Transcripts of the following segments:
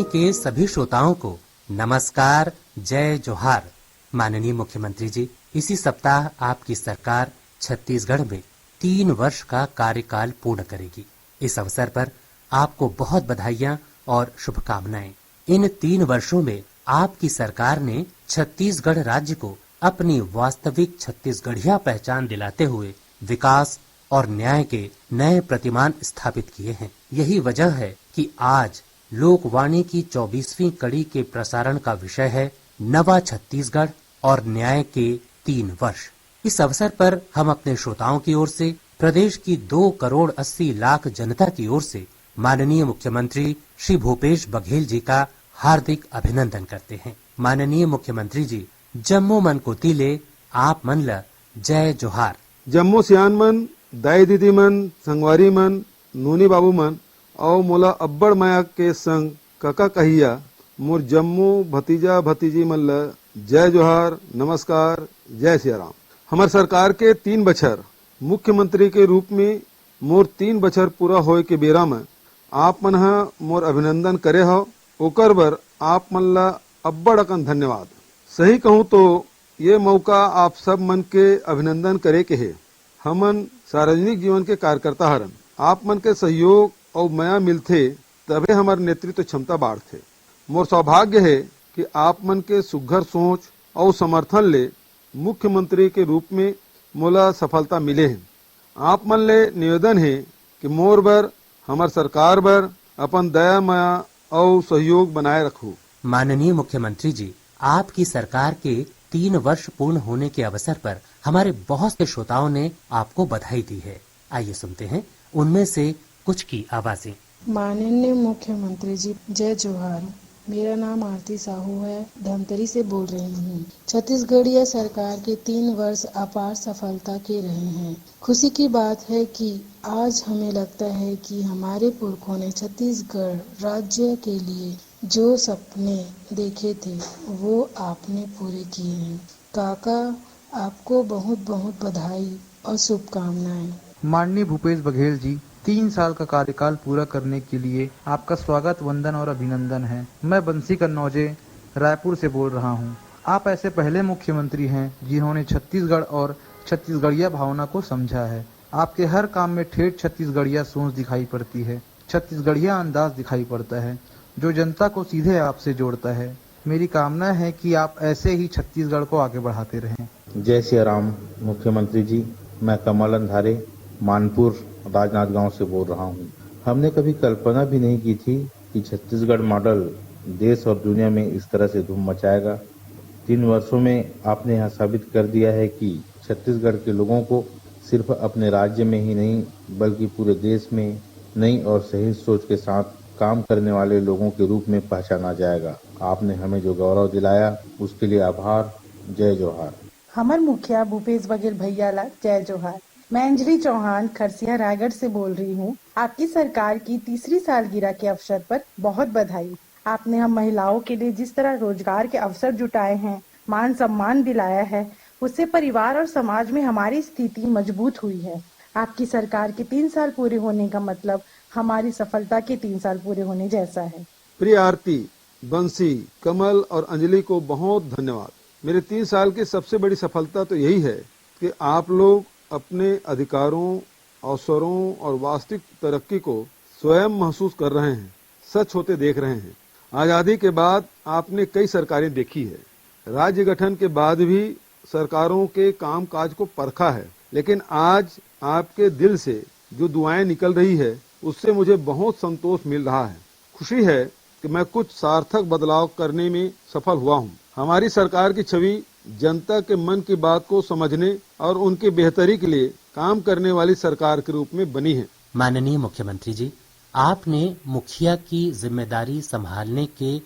वाणी के सभी श्रोताओं को नमस्कार, जय जोहार। माननीय मुख्यमंत्री जी, इसी सप्ताह आपकी सरकार छत्तीसगढ़ में 3 वर्ष का कार्यकाल पूर्ण करेगी। इस अवसर पर आपको बहुत बधाइयां और शुभकामनाएं। इन 3 वर्षों में आपकी सरकार ने छत्तीसगढ़ राज्य को अपनी वास्तविक छत्तीसगढ़िया पहचान दिलाते हुए विकास और न्याय के नए प्रतिमान स्थापित किए हैं। यही वजह है कि आज लोकवाणी की 24वीं कड़ी के प्रसारण का विषय है नवा छत्तीसगढ़ और न्याय के 3 वर्ष। इस अवसर पर हम अपने श्रोताओं की ओर से, प्रदेश की 2 करोड़ 80 लाख जनता की ओर से माननीय मुख्यमंत्री श्री भूपेश बघेल जी का हार्दिक अभिनंदन करते हैं। माननीय मुख्यमंत्री जी, जम्मो मन को तिले आप मन ल जय जोहार। जम्मो सियान मन, दाई दीदी मन, संगवारी मन, नूनी बाबू मन और मोला अब्बड़ माया के संग कका कहिया मोर जम्मो भतीजा भतीजी मन ल जय जोहार, नमस्कार, जय सिया राम। हमार सरकार के 3 बछर मुख्यमंत्री के रूप में मोर 3 बछर पूरा होए के बेरा में आप मन ह मोर अभिनंदन करे हो, ओकर बर आप मन ला अब्बड़ अकन धन्यवाद। सही कहूँ तो ये मौका आप सब मन के अभिनंदन करे के है। हमन सार्वजनिक जीवन के कार्यकर्ता हरन, आप मन के सहयोग और माया मिलथे तबे हमार नेतृत्व क्षमता बाढ़थे। मोर सौभाग्य है कि आप मन के सुघर सोच और समर्थन ले मुख्यमंत्री के रूप में मोला सफलता मिले हैं। आप मन ले निवेदन है कि मोर बर, हमार सरकार बर अपन दया माया और सहयोग बनाए रखो। माननीय मुख्यमंत्री जी, आपकी सरकार के 3 वर्ष पूर्ण होने के अवसर पर हमारे बहुत से श्रोताओं ने आपको बधाई दी है। आइए सुनते हैं उनमें से कुछ की आवाजें। माननीय मुख्यमंत्री जी, जय जोहार। मेरा नाम आरती साहू है, धमतरी से बोल रही हूँ। छत्तीसगढ़िया सरकार के 3 वर्ष अपार सफलता के रहे हैं। खुशी की बात है कि आज हमें लगता है कि हमारे पुरखों ने छत्तीसगढ़ राज्य के लिए जो सपने देखे थे वो आपने पूरे किए हैं। काका, आपको बहुत बहुत बधाई और शुभकामनाएं। माननीय भूपेश बघेल जी, 3 साल का कार्यकाल पूरा करने के लिए आपका स्वागत, वंदन और अभिनंदन है। मैं बंसी कन्नौजे रायपुर से बोल रहा हूँ। आप ऐसे पहले मुख्यमंत्री हैं जिन्होंने छत्तीसगढ़ और छत्तीसगढ़िया भावना को समझा है। आपके हर काम में ठेठ छत्तीसगढ़िया सोच दिखाई पड़ती है, छत्तीसगढ़िया अंदाज दिखाई पड़ता है जो जनता को सीधे आपसे जोड़ता है। मेरी कामना है कि आप ऐसे ही छत्तीसगढ़ को आगे बढ़ाते रहें। जय सिया राम। मुख्यमंत्री जी, मैं कमल अंधारे मानपुर राजनांदगांव से बोल रहा हूँ। हमने कभी कल्पना भी नहीं की थी कि छत्तीसगढ़ मॉडल देश और दुनिया में इस तरह से धूम मचाएगा। 3 वर्षों में आपने यह साबित कर दिया है कि छत्तीसगढ़ के लोगों को सिर्फ अपने राज्य में ही नहीं बल्कि पूरे देश में नई और सही सोच के साथ काम करने वाले लोगों के रूप में पहचाना जाएगा। आपने हमें जो गौरव दिलाया उसके लिए आभार। जय जोहार। हमार मुखिया भूपेश बघेल भैया ला जय जोहार। मैं अंजलि चौहान खरसिया रायगढ़ से बोल रही हूँ। आपकी सरकार की 3री सालगिरह के अवसर पर बहुत बधाई। आपने हम महिलाओं के लिए जिस तरह रोजगार के अवसर जुटाए हैं, मान सम्मान दिलाया है, उससे परिवार और समाज में हमारी स्थिति मजबूत हुई है। आपकी सरकार के 3 साल पूरे होने का मतलब हमारी सफलता के 3 साल पूरे होने जैसा है। प्रिय आरती, बंसी, कमल और अंजलि को बहुत धन्यवाद। मेरे 3 साल की सबसे बड़ी सफलता तो यही है कि आप लोग अपने अधिकारों, अवसरों और वास्तविक तरक्की को स्वयं महसूस कर रहे हैं, सच होते देख रहे हैं। आजादी के बाद आपने कई सरकारें देखी है, राज्य गठन के बाद भी सरकारों के काम काज को परखा है, लेकिन आज आपके दिल से जो दुआएं निकल रही है उससे मुझे बहुत संतोष मिल रहा है। खुशी है कि मैं कुछ सार्थक बदलाव करने में सफल हुआ हूँ। हमारी सरकार की छवि जनता के मन की बात को समझने और उनकी बेहतरी के लिए काम करने वाली सरकार के रूप में बनी है। माननीय मुख्यमंत्री जी, आपने मुखिया की जिम्मेदारी संभालने के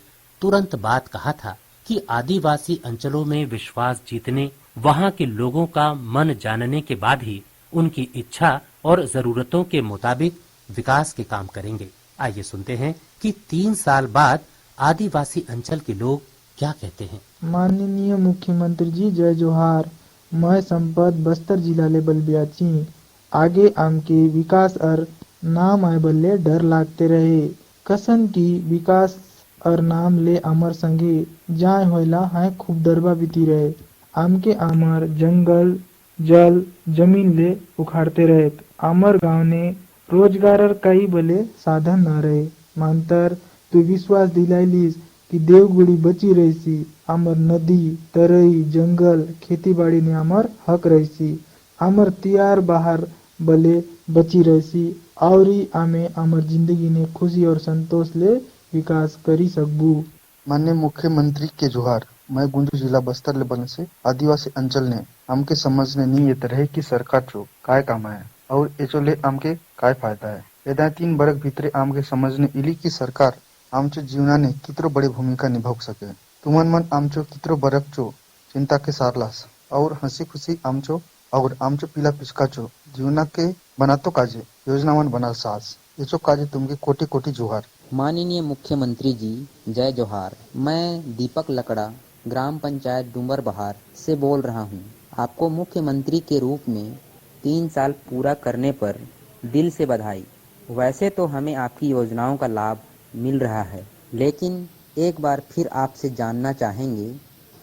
तुरंत बाद कहा था कि आदिवासी अंचलों में विश्वास जीतने, वहां के लोगों का मन जानने के बाद ही उनकी इच्छा और जरूरतों के मुताबिक विकास के काम करेंगे। आइए सुनते हैं कि 3 साल बाद आदिवासी अंचल के लोग क्या कहते हैं। माननीय मुख्यमंत्री जी, जय जोहार। मैं संपत बस्तर जिला ले बलबियाची आगे आम के विकास और नाम आए बल्ले डर लागते रहे। कसन की विकास और नाम ले अमर संगे जाय होइला है खूब डरबा बीती रहे। आमके आमर जंगल जल जमीन ले उखाड़ते रहे। आमर गांव ने रोजगार कई बले साधन न रहे। मांतर तू विश्वास दिलाइलिस कि देवगुड़ी बची रहीसी। आमर नदी तरई जंगल खेती बाड़ी ने आमर हक रहीसी। आमर तियार बाहर बले बची रहीसी औरी आमे आमर जिंदगी ने खुशी और संतोष ले विकास करी सकबू। माननीय मुख्यमंत्री के जोहार। मैं गुंजू जिला बस्तर ले बन से आदिवासी अंचल ने हमके समझने नहीं येत रहे कि सरकार चो काय काम है और एचोले आमके काय फायदा है। यदा 3 बरक भीतरे आमके समझने इली की सरकार आमचो जीवनाने कितरो बड़ी भूमिका निभाव सके। तुमन मन आमचो कितरो बरक चो चिंता के सारलास और हंसी खुशी आमचो और आमचो पीला पिचकाचो जीवना के बनातो काजे योजना मन बना सास एचो काजे तुमके कोटि कोटि जोहार। माननीय मुख्यमंत्री जी जय जोहार। मैं दीपक लकड़ा ग्राम पंचायत डूमर बहार से बोल रहा हूँ। आपको मुख्यमंत्री के रूप में 3 साल पूरा करने पर दिल से बधाई। वैसे तो हमें आपकी योजनाओं का लाभ मिल रहा है, लेकिन एक बार फिर आपसे जानना चाहेंगे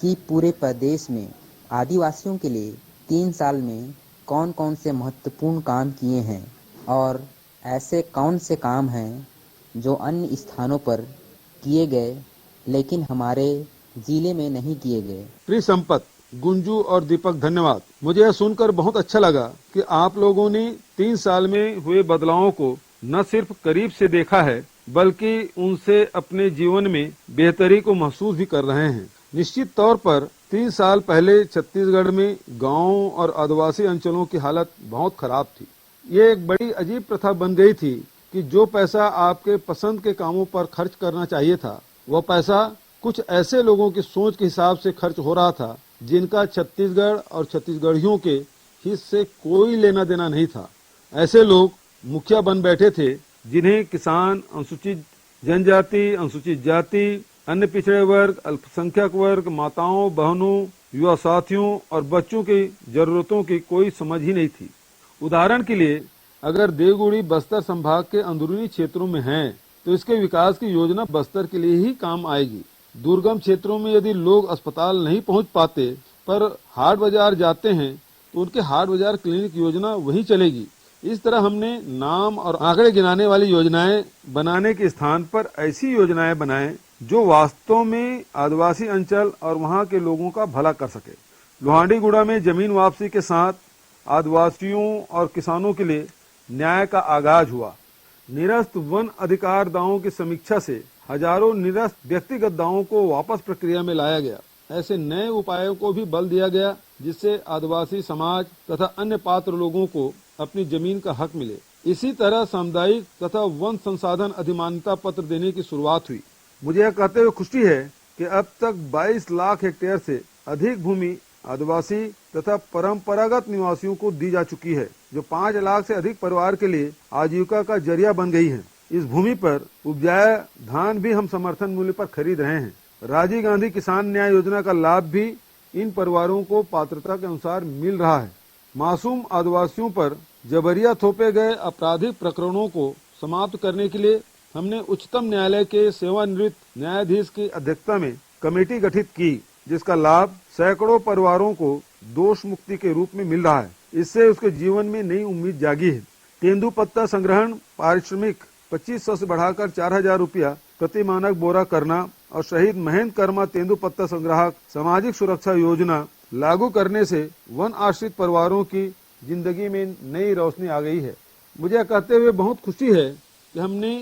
कि पूरे प्रदेश में आदिवासियों के लिए 3 साल में कौन कौन से महत्वपूर्ण काम किए हैं और ऐसे कौन से काम हैं जो अन्य स्थानों पर किए गए लेकिन हमारे जिले में नहीं किए गए। प्रिय संपत, गुंजू और दीपक धन्यवाद। मुझे यह सुनकर बहुत अच्छा लगा कि आप लोगों ने 3 साल में हुए बदलावों को न सिर्फ करीब से देखा है बल्कि उनसे अपने जीवन में बेहतरी को महसूस भी कर रहे हैं। निश्चित तौर पर 3 साल पहले छत्तीसगढ़ में गांवों और आदिवासी अंचलों की हालत बहुत खराब थी। ये एक बड़ी अजीब प्रथा बन गई थी कि जो पैसा आपके पसंद के कामों पर खर्च करना चाहिए था, वह पैसा कुछ ऐसे लोगों की सोच के हिसाब से खर्च हो रहा था जिनका छत्तीसगढ़ और छत्तीसगढ़ियों के हित से कोई लेना देना नहीं था। ऐसे लोग मुखिया बन बैठे थे जिन्हें किसान, अनुसूचित जनजाति, अनुसूचित जाति, अन्य पिछड़े वर्ग, अल्पसंख्यक वर्ग, माताओं, बहनों, युवा साथियों और बच्चों की जरूरतों की कोई समझ ही नहीं थी। उदाहरण के लिए, अगर देवगुड़ी बस्तर संभाग के अंदरूनी क्षेत्रों में है तो इसके विकास की योजना बस्तर के लिए ही काम आएगी। दुर्गम क्षेत्रों में यदि लोग अस्पताल नहीं पहुंच पाते पर हाट बाजार जाते हैं तो उनके हाट बाजार क्लिनिक योजना वहीं चलेगी। इस तरह हमने नाम और आंकड़े गिनाने वाली योजनाएं बनाने के स्थान पर ऐसी योजनाएं बनाएं जो वास्तव में आदिवासी अंचल और वहां के लोगों का भला कर सके। लोहांडीगुड़ा में जमीन वापसी के साथ आदिवासियों और किसानों के लिए न्याय का आगाज हुआ। निरस्त वन अधिकार दावों की समीक्षा से हजारों निरस्त व्यक्तिगत दावों को वापस प्रक्रिया में लाया गया। ऐसे नए उपायों को भी बल दिया गया जिससे आदिवासी समाज तथा अन्य पात्र लोगों को अपनी जमीन का हक मिले। इसी तरह सामुदायिक तथा वन संसाधन अधिमान्यता पत्र देने की शुरुआत हुई। मुझे यह कहते हुए खुशी है कि अब तक 22 लाख हेक्टेयर से अधिक भूमि आदिवासी तथा परंपरागत निवासियों को दी जा चुकी है, जो 5 लाख से अधिक परिवार के लिए आजीविका का जरिया बन गई है। इस भूमि पर उपजाया धान भी हम समर्थन मूल्य पर खरीद रहे हैं। राजीव गांधी किसान न्याय योजना का लाभ भी इन परिवारों को पात्रता के अनुसार मिल रहा है। मासूम आदिवासियों पर जबरिया थोपे गए आपराधिक प्रकरणों को समाप्त करने के लिए हमने उच्चतम न्यायालय के सेवानिवृत्त न्यायाधीश की अध्यक्षता में कमेटी गठित की, जिसका लाभ सैकड़ों परिवारों को दोष मुक्ति के रूप में मिल रहा है। इससे उसके जीवन में नई उम्मीद जागी है। तेंदुपत्ता संग्रहण पारिश्रमिक 2500 से बढ़ाकर 4000 रुपया प्रति मानक बोरा करना और शहीद महेंद्र कर्मा तेंदुपत्ता संग्राहक सामाजिक सुरक्षा योजना लागू करने से वन आश्रित परिवारों की जिंदगी में नई रोशनी आ गई है। मुझे कहते हुए बहुत खुशी है कि हमने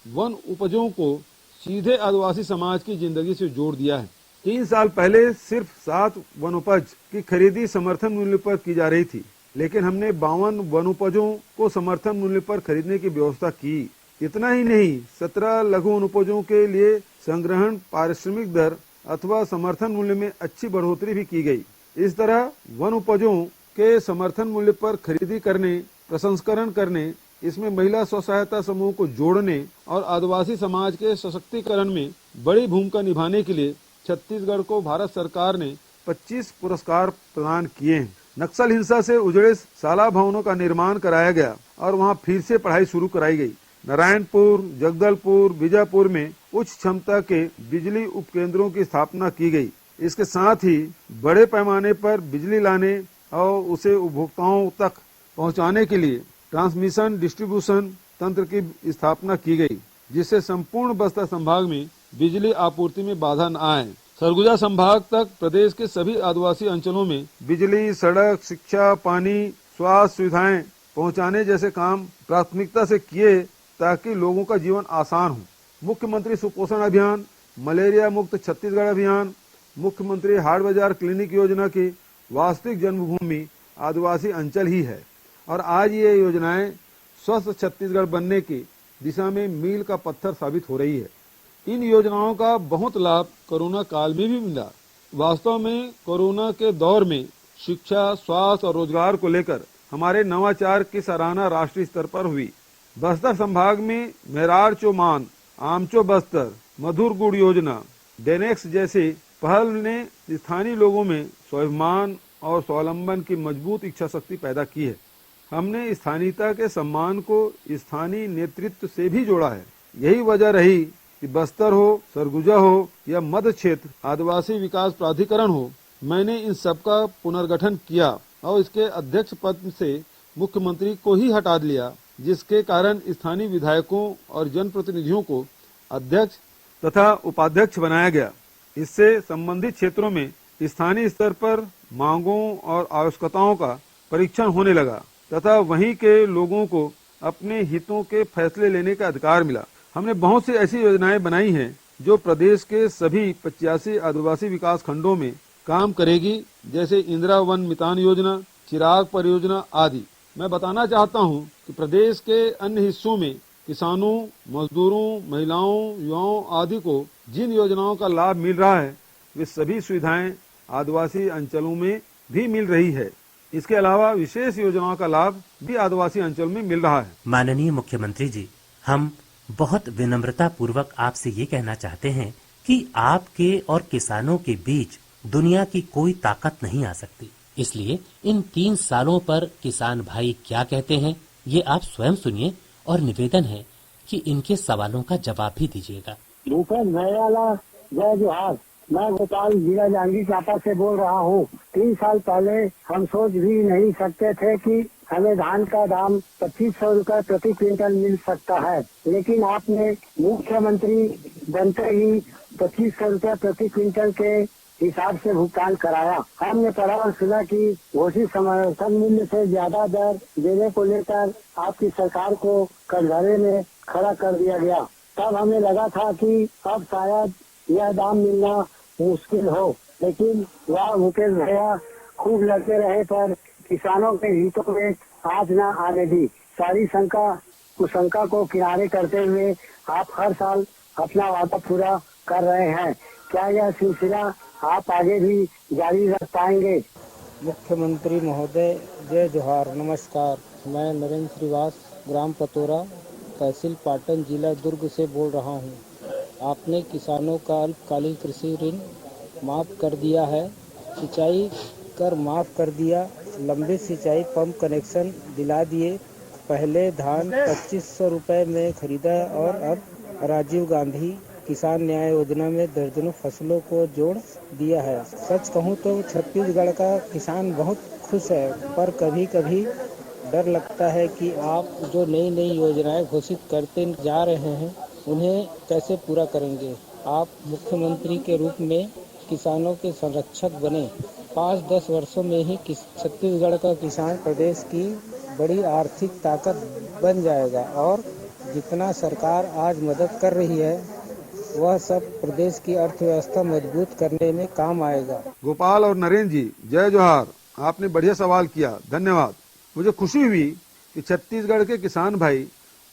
वन उपजों को सीधे आदिवासी समाज की जिंदगी से जोड़ दिया है। 3 साल पहले सिर्फ 7 वनोपज की खरीदी समर्थन मूल्य पर की जा रही थी, लेकिन हमने 52 वनोपजों को समर्थन मूल्य पर खरीदने की व्यवस्था की। इतना ही नहीं, 17 लघु वनोपजों के लिए संग्रहण पारिश्रमिक दर अथवा समर्थन मूल्य में अच्छी बढ़ोतरी भी की गई। इस तरह वन उपजों के समर्थन मूल्य पर खरीदी करने, प्रसंस्करण करने, इसमें महिला स्व सहायता समूह को जोड़ने और आदिवासी समाज के सशक्तिकरण में बड़ी भूमिका निभाने के लिए छत्तीसगढ़ को भारत सरकार ने 25 पुरस्कार प्रदान किए हैं। नक्सल हिंसा से उजड़े शाला भवनों का निर्माण कराया गया और वहां फिर से पढ़ाई शुरू कराई गई। नारायणपुर, जगदलपुर, बीजापुर में उच्च क्षमता के बिजली उपकेंद्रों की स्थापना की गई। इसके साथ ही बड़े पैमाने पर बिजली लाने और उसे उपभोक्ताओं तक पहुंचाने के लिए ट्रांसमिशन डिस्ट्रीब्यूशन तंत्र की स्थापना की गई, जिससे संपूर्ण बस्तर संभाग में बिजली आपूर्ति में बाधा न आए। सरगुजा संभाग तक प्रदेश के सभी आदिवासी अंचलों में बिजली, सड़क, शिक्षा, पानी, स्वास्थ्य सुविधाएं पहुंचाने जैसे काम प्राथमिकता से किए ताकि लोगों का जीवन आसान हो। मुख्यमंत्री सुपोषण अभियान, मलेरिया मुक्त छत्तीसगढ़ अभियान, मुख्यमंत्री हाट बाजार क्लिनिक योजना की वास्तविक जन्मभूमि आदिवासी अंचल ही है और आज ये योजनाएं स्वस्थ छत्तीसगढ़ बनने की दिशा में मील का पत्थर साबित हो रही है। इन योजनाओं का बहुत लाभ कोरोना काल में भी मिला। वास्तव में कोरोना के दौर में शिक्षा, स्वास्थ्य और रोजगार को लेकर हमारे नवाचार की सराहना राष्ट्रीय स्तर पर हुई। बस्तर संभाग में मेरार चौमान, आमचो बस्तर, मधुर गुड़ योजना, डेनेक्स जैसे पहल ने स्थानीय लोगों में स्वाभिमान और स्वावलंबन की मजबूत इच्छा शक्ति पैदा की है। हमने स्थानीयता के सम्मान को स्थानीय नेतृत्व से भी जोड़ा है। यही वजह रही कि बस्तर हो, सरगुजा हो या मध्य क्षेत्र आदिवासी विकास प्राधिकरण हो, मैंने इन सबका पुनर्गठन किया और इसके अध्यक्ष पद से मुख्यमंत्री को ही हटा दिया, जिसके कारण स्थानीय विधायकों और जनप्रतिनिधियों को अध्यक्ष तथा उपाध्यक्ष बनाया गया। इससे संबंधित क्षेत्रों में स्थानीय स्तर पर मांगों और आवश्यकताओं का परीक्षण होने लगा तथा वहीं के लोगों को अपने हितों के फैसले लेने का अधिकार मिला। हमने बहुत सी ऐसी योजनाएं बनाई हैं जो प्रदेश के सभी 85 आदिवासी विकास खंडों में काम करेगी, जैसे इंदिरा वन मितान योजना, चिराग परियोजना आदि। मैं बताना चाहता हूं कि प्रदेश के अन्य हिस्सों में किसानों, मजदूरों, महिलाओं, युवाओं आदि को जिन योजनाओं का लाभ मिल रहा है वे सभी सुविधाएं आदिवासी अंचलों में भी मिल रही है। इसके अलावा विशेष योजनाओं का लाभ भी आदिवासी अंचल में मिल रहा है। माननीय मुख्यमंत्री जी, हम बहुत विनम्रता पूर्वक आपसे ये कहना चाहते हैं कि आपके और किसानों के बीच दुनिया की कोई ताकत नहीं आ सकती। इसलिए इन 3 सालों पर किसान भाई क्या कहते हैं ये आप स्वयं सुनिए और निवेदन है कि इनके सवालों का जवाब भी दीजिएगा। भूपेश भैयाला जय जोहार। मैं गोपाल जिला जांजगीर चांपा से बोल रहा हूँ। 3 साल पहले हम सोच भी नहीं सकते थे कि हमें धान का दाम 2500 रुपये प्रति क्विंटल मिल सकता है, लेकिन आपने मुख्यमंत्री बनते ही 2500 रुपये प्रति क्विंटल के हिसाब से भुगतान कराया। हमने पढ़ा और सुना कि घोषित समर्थन मूल्य से ज्यादा दर देने को लेकर आपकी सरकार को कटघरे में खड़ा कर दिया गया। तब हमें लगा था कि अब शायद यह दाम मिलना मुश्किल हो, लेकिन वह भूपेश भैया खूब लड़ते रहे पर किसानों के हितों में आज न आने दी। सारी कुशंका को किनारे करते हुए आप हर साल अपना वादा पूरा कर रहे हैं। क्या यह सिलसिला आप आगे भी जारी रख पाएंगे? मुख्यमंत्री महोदय जय जोहार। नमस्कार, मैं नरेंद्र श्रीवास, ग्राम पतोरा, तहसील पाटन, जिला दुर्ग से बोल रहा हूँ। आपने किसानों का अल्पकालीन कृषि ऋण माफ़ कर दिया है, सिंचाई कर माफ़ कर दिया, लंबे सिंचाई पंप कनेक्शन दिला दिए। पहले धान 2500 रुपये में खरीदा और अब राजीव गांधी किसान न्याय योजना में दर्जनों फसलों को जोड़ दिया है। सच कहूँ तो छत्तीसगढ़ का किसान बहुत खुश है, पर कभी कभी डर लगता है कि आप जो नई नई योजनाएं घोषित करते जा रहे हैं उन्हें कैसे पूरा करेंगे। आप मुख्यमंत्री के रूप में किसानों के संरक्षक बने। 5-10 वर्षों में ही छत्तीसगढ़ का किसान प्रदेश की बड़ी आर्थिक ताकत बन जाएगा और जितना सरकार आज मदद कर रही है वह सब प्रदेश की अर्थव्यवस्था मजबूत करने में काम आएगा। गोपाल और नरेंद्र जी, जय जोहार। आपने बढ़िया सवाल किया, धन्यवाद। मुझे खुशी हुई कि छत्तीसगढ़ के किसान भाई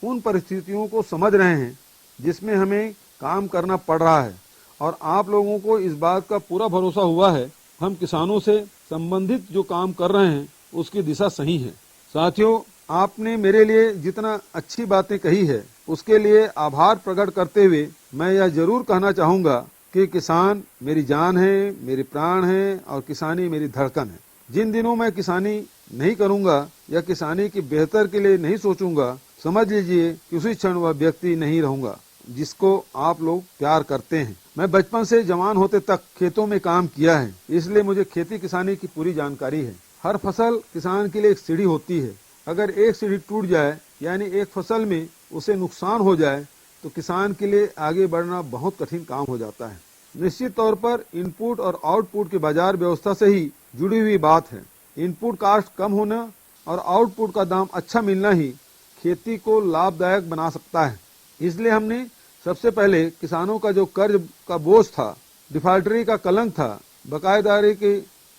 उन परिस्थितियों को समझ रहे हैं जिसमें हमें काम करना पड़ रहा है और आप लोगों को इस बात का पूरा भरोसा हुआ है हम किसानों से संबंधित जो काम कर रहे हैं उसकी दिशा सही है। साथियों, आपने मेरे लिए जितना अच्छी बातें कही है उसके लिए आभार प्रकट करते हुए मैं यह जरूर कहना चाहूँगा कि किसान मेरी जान है, मेरे प्राण है और किसानी मेरी धड़कन है। जिन दिनों मैं किसानी नहीं करूँगा या किसानी की बेहतर के लिए नहीं सोचूंगा, समझ लीजिए कि उसी क्षण वह व्यक्ति नहीं रहूंगा जिसको आप लोग प्यार करते हैं। मैं बचपन से जवान होते तक खेतों में काम किया है, इसलिए मुझे खेती किसानी की पूरी जानकारी है। हर फसल किसान के लिए एक सीढ़ी होती है। अगर एक सीढ़ी टूट जाए यानी एक फसल में उसे नुकसान हो जाए तो किसान के लिए आगे बढ़ना बहुत कठिन काम हो जाता है। निश्चित तौर पर इनपुट और आउटपुट की बाजार व्यवस्था से ही जुड़ी हुई बात है। इनपुट कास्ट कम होना और आउटपुट का दाम अच्छा मिलना ही खेती को लाभदायक बना सकता है। इसलिए हमने सबसे पहले किसानों का जो कर्ज का बोझ था, डिफाल्टरी का कलंक था, बकायेदारी की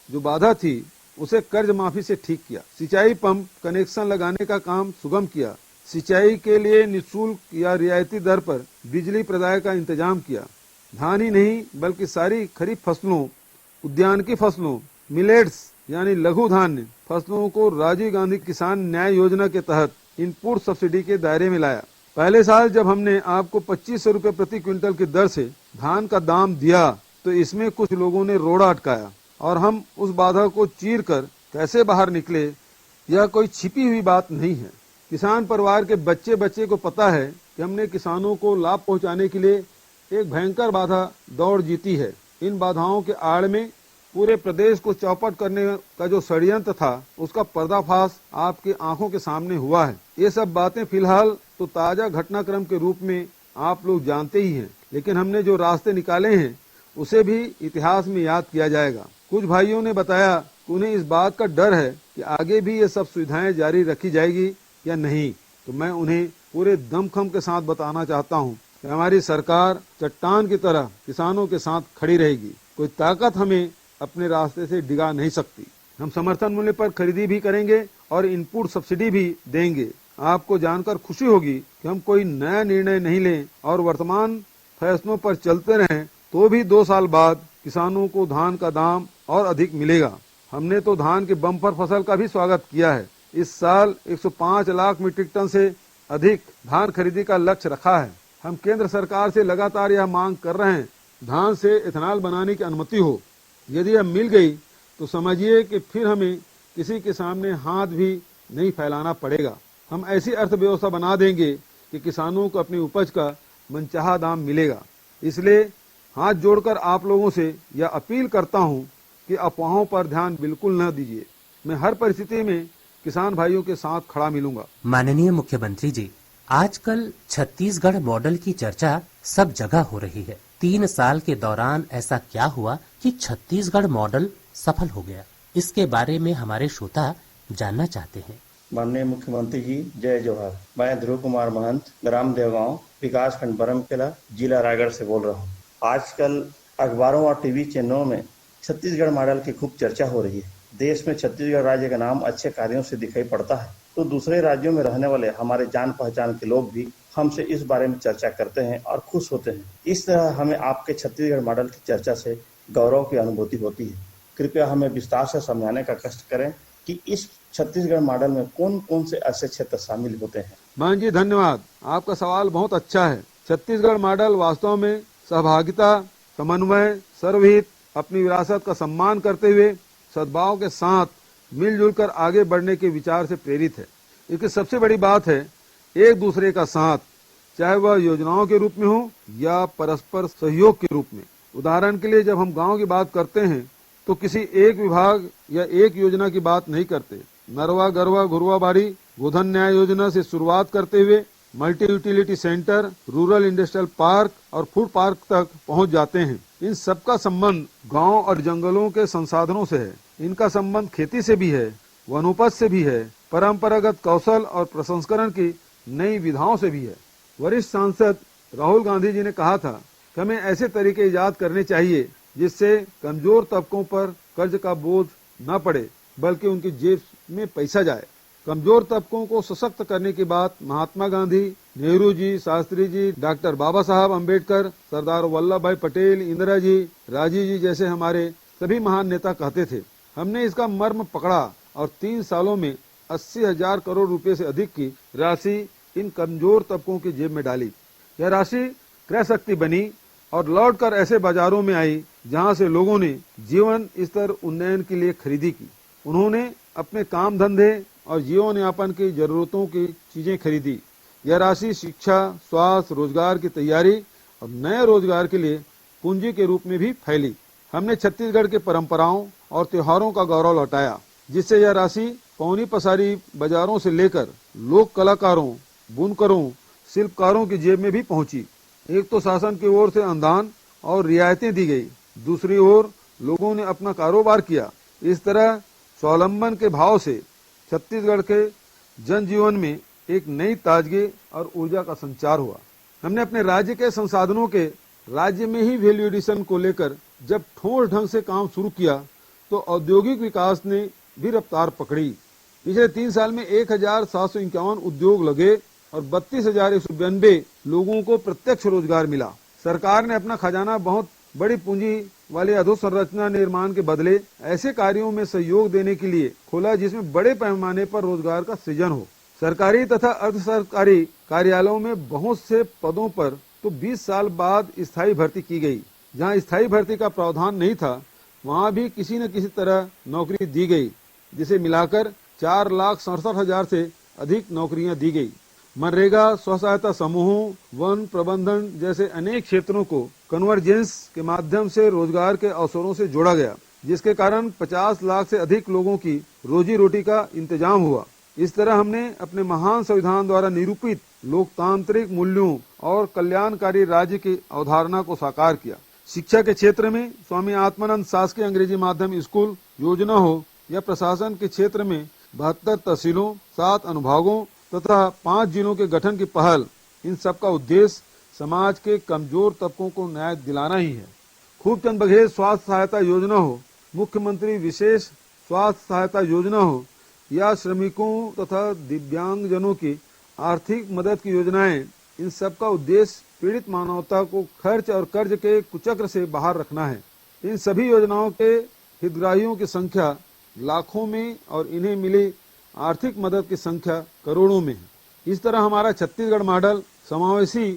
जो बाधा थी, उसे कर्ज माफी से ठीक किया। सिंचाई पंप कनेक्शन लगाने का काम सुगम किया। सिंचाई के लिए निःशुल्क या रियायती दर पर बिजली प्रदाय का इंतजाम किया। धान ही नहीं बल्कि सारी खरीफ फसलों, उद्यान की फसलों, मिलेट्स यानी लघु धान्य फसलों को राजीव गांधी किसान न्याय योजना के तहत इनपुट सब्सिडी के दायरे में लाया। पहले साल जब हमने आपको 2500 रुपए प्रति क्विंटल की दर से धान का दाम दिया तो इसमें कुछ लोगों ने रोड़ा अटकाया और हम उस बाधा को चीर कर कैसे बाहर निकले, यह कोई छिपी हुई बात नहीं है। किसान परिवार के बच्चे बच्चे को पता है कि हमने किसानों को लाभ पहुंचाने के लिए एक भयंकर बाधा दौड़ जीती है। इन बाधाओं के आड़ में पूरे प्रदेश को चौपट करने का जो षड्यंत्र था उसका पर्दाफाश आपकी आंखों के सामने हुआ है। ये सब बातें फिलहाल तो ताजा घटनाक्रम के रूप में आप लोग जानते ही हैं, लेकिन हमने जो रास्ते निकाले हैं उसे भी इतिहास में याद किया जाएगा। कुछ भाइयों ने बताया कि उन्हें इस बात का डर है कि आगे भी ये सब सुविधाएं जारी रखी जाएगी या नहीं, तो मैं उन्हें पूरे दमखम के साथ बताना चाहता हूं कि हमारी सरकार चट्टान की तरह किसानों के साथ खड़ी रहेगी। कोई ताकत हमें अपने रास्ते से डिगा नहीं सकती। हम समर्थन मूल्य पर खरीदी भी करेंगे और इनपुट सब्सिडी भी देंगे। आपको जानकर खुशी होगी कि हम कोई नया निर्णय नहीं लें और वर्तमान फैसलों पर चलते रहें तो भी 2 साल बाद किसानों को धान का दाम और अधिक मिलेगा। हमने तो धान के बम्पर फसल का भी स्वागत किया है। इस साल 105 लाख मीट्रिक टन से अधिक धान खरीदी का लक्ष्य रखा है। हम केंद्र सरकार से लगातार यह मांग कर रहे हैं, धान से इथेनॉल बनाने की अनुमति हो। यदि यह मिल गई तो समझिए कि फिर हमें किसी के सामने हाथ भी नहीं फैलाना पड़ेगा। हम ऐसी अर्थव्यवस्था बना देंगे कि किसानों को अपनी उपज का मनचाहा दाम मिलेगा। इसलिए हाथ जोड़कर आप लोगों से यह अपील करता हूं कि अफवाहों पर ध्यान बिल्कुल न दीजिए। मैं हर परिस्थिति में किसान भाइयों के साथ खड़ा मिलूंगा। माननीय मुख्यमंत्री जी, आजकल छत्तीसगढ़ मॉडल की चर्चा सब जगह हो रही है। 3 साल के दौरान ऐसा क्या हुआ कि छत्तीसगढ़ मॉडल सफल हो गया? इसके बारे में हमारे श्रोता जानना चाहते हैं। माननीय मुख्यमंत्री जी, जय जोहार। मैं ध्रुव कुमार महंत, ग्राम देवगांव, विकास खंड बरमकेला, जिला रायगढ़ से बोल रहा हूँ। आजकल अखबारों और टीवी चैनलों में छत्तीसगढ़ मॉडल की खूब चर्चा हो रही है। देश में छत्तीसगढ़ राज्य का नाम अच्छे कार्यों से दिखाई पड़ता है, तो दूसरे राज्यों में रहने वाले हमारे जान पहचान के लोग भी हमसे इस बारे में चर्चा करते हैं और खुश होते हैं। इस तरह हमें आपके छत्तीसगढ़ मॉडल की चर्चा से गौरव की अनुभूति होती है। कृपया हमें विस्तार से समझाने का कष्ट करें कि इस छत्तीसगढ़ मॉडल में कौन कौन से ऐसे क्षेत्र शामिल होते हैं। मान जी, धन्यवाद। आपका सवाल बहुत अच्छा है। छत्तीसगढ़ मॉडल वास्तव में सहभागिता, समन्वय, सर्वहित, अपनी विरासत का सम्मान करते हुए सद्भाव के साथ मिलजुल कर आगे बढ़ने के विचार से प्रेरित है। इसकी सबसे बड़ी बात है एक दूसरे का साथ, चाहे वह योजनाओं के रूप में हो या परस्पर सहयोग के रूप में। उदाहरण के लिए जब हम गांव की बात करते हैं तो किसी एक विभाग या एक योजना की बात नहीं करते। नरवा, गरवा, घुरवा बाड़ी, गोधन न्याय योजना से शुरुआत करते हुए multi utility centre, rural industrial park और फूड पार्क तक पहुंच जाते हैं। इन सबका संबंध गांव और जंगलों के संसाधनों से है। इनका संबंध खेती से भी है, वनोपज से भी है, परंपरागत कौशल और प्रसंस्करण की नई विधाओं से भी है। वरिष्ठ सांसद राहुल गांधी जी ने कहा था कि हमें ऐसे तरीके इजाद करने चाहिए जिससे कमजोर तबकों पर कर्ज का बोझ न पड़े, बल्कि उनकी जेब में पैसा जाए। कमजोर तबकों को सशक्त करने की बात महात्मा गांधी, नेहरू जी, शास्त्री जी, डॉक्टर बाबा साहब अम्बेडकर, सरदार वल्लभ भाई पटेल, इंदिरा जी, राजीव जी जैसे हमारे सभी महान नेता कहते थे। हमने इसका मर्म पकड़ा और 3 सालों में 80,000 करोड़ रुपए से अधिक की राशि इन कमजोर तबकों की जेब में डाली। यह राशि क्रय शक्ति बनी और लौटकर ऐसे बाजारों में आई जहां से लोगों ने जीवन स्तर उन्नयन के लिए खरीदी की। उन्होंने अपने काम धंधे और जीवन यापन की जरूरतों की चीजें खरीदी। यह राशि शिक्षा, स्वास्थ्य, रोजगार की तैयारी और नए रोजगार के लिए पूंजी के रूप में भी फैली। हमने छत्तीसगढ़ के परंपराओं और त्योहारों का गौरव लौटाया, जिससे यह राशि पौनी पसारी बाजारों से लेकर लोक कलाकारों, बुनकरों, शिल्पकारों की जेब में भी पहुंची। एक तो शासन की ओर से अनुदान और रियायतें दी गई, दूसरी ओर लोगों ने अपना कारोबार किया। इस तरह स्वावलंबन के भाव से छत्तीसगढ़ के जनजीवन में एक नई ताजगी और ऊर्जा का संचार हुआ। हमने अपने राज्य के संसाधनों के राज्य में ही वैल्यू एडिशन को लेकर जब ठोस ढंग से काम शुरू किया तो औद्योगिक विकास ने भी रफ्तार पकड़ी। पिछले 3 साल में 1751 उद्योग लगे और 32,192 लोगों को प्रत्यक्ष रोजगार मिला। सरकार ने अपना खजाना बहुत बड़ी पूंजी वाले अधोसंरचना निर्माण के बदले ऐसे कार्यों में सहयोग देने के लिए खोला जिसमें बड़े पैमाने पर रोजगार का सृजन हो। सरकारी तथा अर्ध सरकारी कार्यालयों में बहुत से पदों पर तो 20 साल बाद स्थायी भर्ती की गई। जहां स्थायी भर्ती का प्रावधान नहीं था वहां भी किसी न किसी तरह नौकरी दी गई, जिसे मिलाकर 4,67,000 से अधिक नौकरियां दी गई। मनरेगा, स्व सहायता समूहों, वन प्रबंधन जैसे अनेक क्षेत्रों को कन्वर्जेंस के माध्यम से रोजगार के अवसरों से जोड़ा गया, जिसके कारण 50 लाख से अधिक लोगों की रोजी रोटी का इंतजाम हुआ। इस तरह हमने अपने महान संविधान द्वारा निरूपित लोकतांत्रिक मूल्यों और कल्याणकारी राज्य की अवधारणा को साकार किया। शिक्षा के क्षेत्र में स्वामी आत्मानंद शासकीय अंग्रेजी माध्यम स्कूल योजना हो या प्रशासन के क्षेत्र में 72 तहसीलों, 7 अनुभागों तथा 5 जिलों के गठन की पहल, इन सब का उद्देश्य समाज के कमजोर तबकों को न्याय दिलाना ही है। खूबचंद बघेल स्वास्थ्य सहायता योजना हो, मुख्यमंत्री विशेष स्वास्थ्य सहायता योजना हो या श्रमिकों तथा दिव्यांगजनों की आर्थिक मदद की योजनाएं, इन सब का उद्देश्य पीड़ित मानवता को खर्च और कर्ज के कुचक्र से बाहर रखना है। इन सभी योजनाओं के हितग्राहियों की संख्या लाखों में और इन्हें मिली आर्थिक मदद की संख्या करोड़ों में है। इस तरह हमारा छत्तीसगढ़ मॉडल समावेशी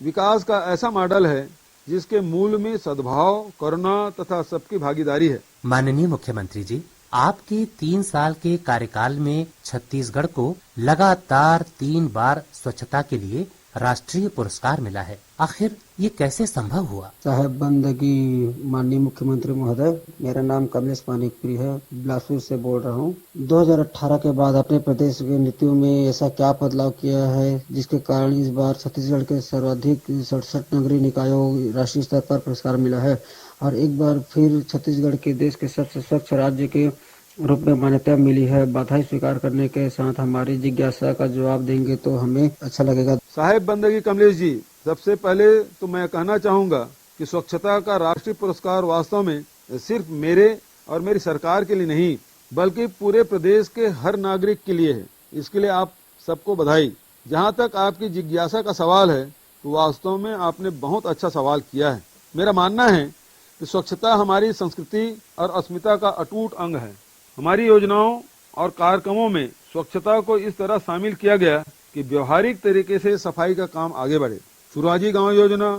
विकास का ऐसा मॉडल है जिसके मूल में सद्भाव, करुणा तथा सबकी भागीदारी है। माननीय मुख्यमंत्री जी, आपके 3 साल के कार्यकाल में छत्तीसगढ़ को लगातार 3 बार स्वच्छता के लिए राष्ट्रीय पुरस्कार मिला है। आखिर ये कैसे संभव हुआ? साहेब बंदगी माननीय मुख्यमंत्री महोदय, मेरा नाम कमलेश पानीपुरी है, बिलासपुर से बोल रहा हूँ। 2018 के बाद अपने प्रदेश की नीतियों में ऐसा क्या बदलाव किया है जिसके कारण इस बार छत्तीसगढ़ के सर्वाधिक 67 नगरीय निकायों राष्ट्रीय स्तर पर पुरस्कार मिला है और एक बार फिर छत्तीसगढ़ के देश के सबसे स्वच्छ राज्य के रूप में मान्यता मिली है। बधाई स्वीकार करने के साथ हमारी जिज्ञासा का जवाब देंगे तो हमें अच्छा लगेगा। साहेब बंदगी कमलेश जी, सबसे पहले तो मैं कहना चाहूंगा कि स्वच्छता का राष्ट्रीय पुरस्कार वास्तव में सिर्फ मेरे और मेरी सरकार के लिए नहीं बल्कि पूरे प्रदेश के हर नागरिक के लिए है। इसके लिए आप सबको बधाई। जहाँ तक आपकी जिज्ञासा का सवाल है तो वास्तव में आपने बहुत अच्छा सवाल किया है। मेरा मानना है कि स्वच्छता हमारी संस्कृति और अस्मिता का अटूट अंग है। हमारी योजनाओं और कार्यक्रमों में स्वच्छता को इस तरह शामिल किया गया कि व्यवहारिक तरीके से सफाई का काम आगे बढ़े। सुराजी गांव योजना,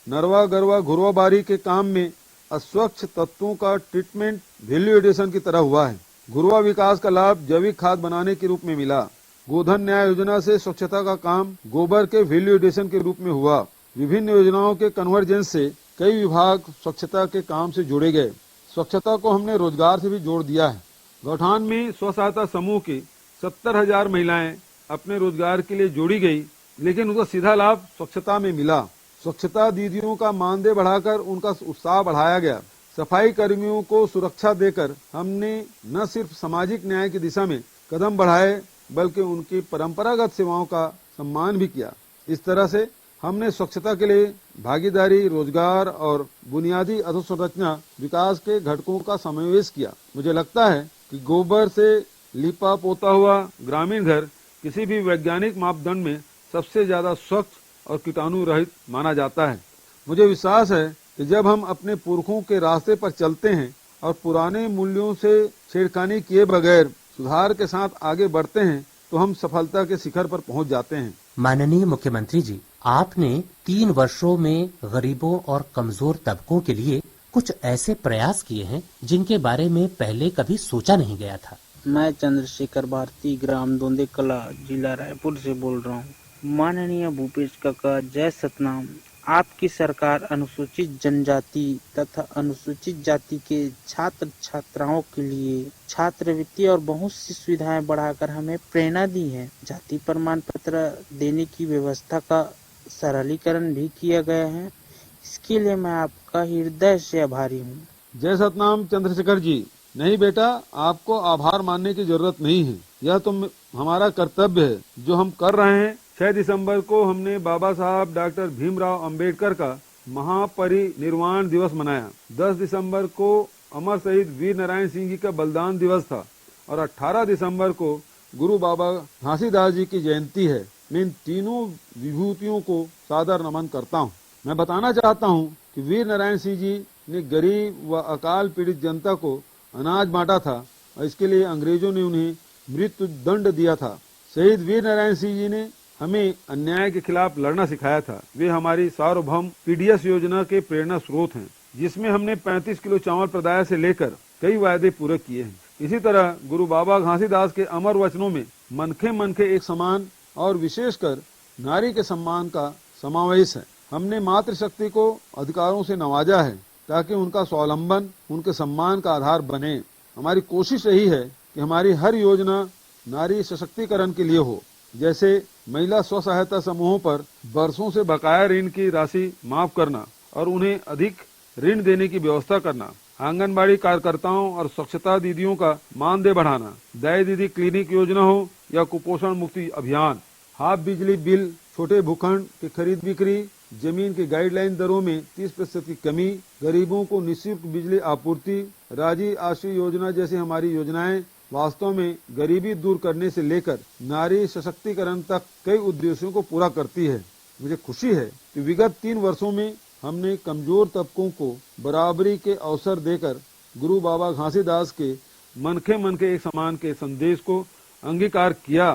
नरवा गरवा घुरवा बारी के काम में अस्वच्छ तत्वों का ट्रीटमेंट वैल्यू एडिशन की तरह हुआ है। घुरवा विकास का लाभ जैविक खाद बनाने के रूप में मिला। गोधन न्याय योजना से स्वच्छता का काम गोबर के वैल्यू एडिशन के रूप में हुआ। विभिन्न योजनाओं के कन्वर्जेंस से कई विभाग स्वच्छता के काम से जोड़े गए। स्वच्छता को हमने रोजगार से भी जोड़ दिया है। गौठान में स्व सहायता समूह की 70,000 महिलाएं अपने रोजगार के लिए जोड़ी गई, लेकिन उनका सीधा लाभ स्वच्छता में मिला। स्वच्छता दीदियों का मानदेय बढ़ाकर उनका उत्साह बढ़ाया गया। सफाई कर्मियों को सुरक्षा देकर हमने न सिर्फ सामाजिक न्याय की दिशा में कदम बढ़ाए बल्कि उनकी परंपरागत सेवाओं का सम्मान भी किया। इस तरह से हमने स्वच्छता के लिए भागीदारी, रोजगार और बुनियादी अधोसंरचना विकास के घटकों का समावेश किया। मुझे लगता है कि गोबर से लिपा पोता हुआ ग्रामीण घर किसी भी वैज्ञानिक मापदंड में सबसे ज्यादा स्वच्छ और कीटाणु रहित माना जाता है। मुझे विश्वास है कि जब हम अपने पुरखों के रास्ते पर चलते हैं और पुराने मूल्यों से छेड़खानी किए बगैर सुधार के साथ आगे बढ़ते हैं तो हम सफलता के शिखर पर पहुंच जाते हैं। माननीय मुख्यमंत्री जी, आपने 3 वर्षों में गरीबों और कमजोर तबकों के लिए कुछ ऐसे प्रयास किए हैं जिनके बारे में पहले कभी सोचा नहीं गया था। मैं चंद्रशेखर भारती, ग्राम दोंदे कला, जिला रायपुर से बोल रहा हूँ। माननीय भूपेश काका जय सतनाम। आपकी सरकार अनुसूचित जनजाति तथा अनुसूचित जाति के छात्र छात्राओं के लिए छात्रवृत्ति और बहुत सी सुविधाएं बढ़ाकर हमें प्रेरणा दी है। जाति प्रमाण पत्र देने की व्यवस्था का सरलीकरण भी किया गया है। इसके लिए मैं आपका हृदय से आभारी हूँ। जय सतनाम चंद्रशेखर जी। नहीं बेटा, आपको आभार मानने की जरूरत नहीं है, यह तो हमारा कर्तव्य है जो हम कर रहे हैं। 6 दिसंबर को हमने बाबा साहब डॉक्टर भीमराव अंबेडकर का महापरिनिर्वाण दिवस मनाया। 10 दिसंबर को अमर शहीद वीर नारायण सिंह जी का बलिदान दिवस था और 18 दिसंबर को गुरु बाबा घासीदास जी की जयंती है। मैं इन तीनों विभूतियों को सादर नमन करता हूँ। मैं बताना चाहता हूँ कि वीर नारायण सिंह जी ने गरीब व अकाल पीड़ित जनता को अनाज बांटा था और इसके लिए अंग्रेजों ने उन्हें मृत्यु दंड दिया था। शहीद वीर नारायण सिंह जी ने हमें अन्याय के खिलाफ लड़ना सिखाया था। वे हमारी सार्वभौम पीडीएस योजना के प्रेरणा स्रोत हैं, जिसमें हमने 35 किलो चावल प्रदाय से लेकर कई वायदे पूरे किए हैं। इसी तरह गुरु बाबा घासीदास के अमर वचनों में मनखे मनखे एक समान और विशेषकर नारी के सम्मान का समावेश है। हमने मातृशक्ति को अधिकारों से नवाजा है ताकि उनका स्वावलंबन उनके सम्मान का आधार बने। हमारी कोशिश यही है कि हमारी हर योजना नारी सशक्तिकरण के लिए हो, जैसे महिला स्व सहायता समूहों पर बरसों से बकाया ऋण की राशि माफ करना और उन्हें अधिक ऋण देने की व्यवस्था करना, आंगनबाड़ी कार्यकर्ताओं और स्वच्छता दीदियों का मानदेय बढ़ाना, दाई दीदी क्लिनिक योजना हो या कुपोषण मुक्ति अभियान, हाफ बिजली बिल, छोटे भूखंड की खरीद बिक्री, जमीन की गाइडलाइन दरों में 30% की कमी, गरीबों को निःशुल्क बिजली आपूर्ति, राजी आश्रय योजना जैसी हमारी योजनाएं वास्तव में गरीबी दूर करने से लेकर नारी सशक्तिकरण तक कई उद्देश्यों को पूरा करती है। मुझे खुशी है कि विगत 3 वर्षों में हमने कमजोर तबकों को बराबरी के अवसर देकर गुरु बाबा घासीदास के मनखे मनखे एक समान के संदेश को अंगीकार किया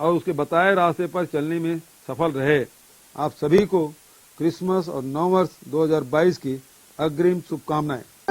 और उसके बताए रास्ते पर चलने में सफल रहे। आप सभी को क्रिसमस और नव वर्ष 2022 की अग्रिम शुभकामनाएं।